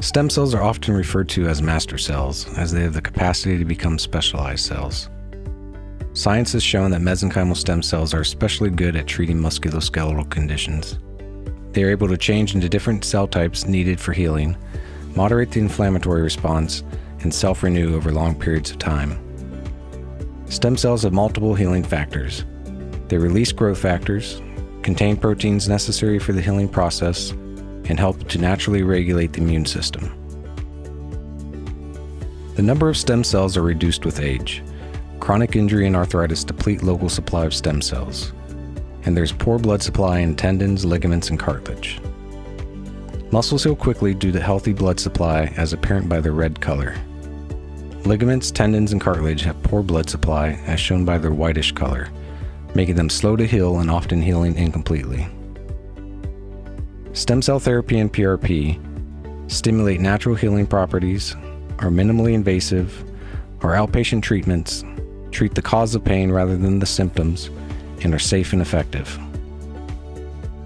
Stem cells are often referred to as master cells, as they have the capacity to become specialized cells. Science has shown that mesenchymal stem cells are especially good at treating musculoskeletal conditions. They are able to change into different cell types needed for healing, moderate the inflammatory response, and self-renew over long periods of time. Stem cells have multiple healing factors. They release growth factors, contain proteins necessary for the healing process, and help to naturally regulate the immune system. The number of stem cells are reduced with age. Chronic injury and arthritis deplete local supply of stem cells, and there's poor blood supply in tendons, ligaments, and cartilage. Muscles heal quickly due to healthy blood supply, as apparent by their red color. Ligaments, tendons, and cartilage have poor blood supply, as shown by their whitish color, making them slow to heal and often healing incompletely. Stem cell therapy and PRP stimulate natural healing properties, are minimally invasive, are outpatient treatments, treat the cause of pain rather than the symptoms, and are safe and effective.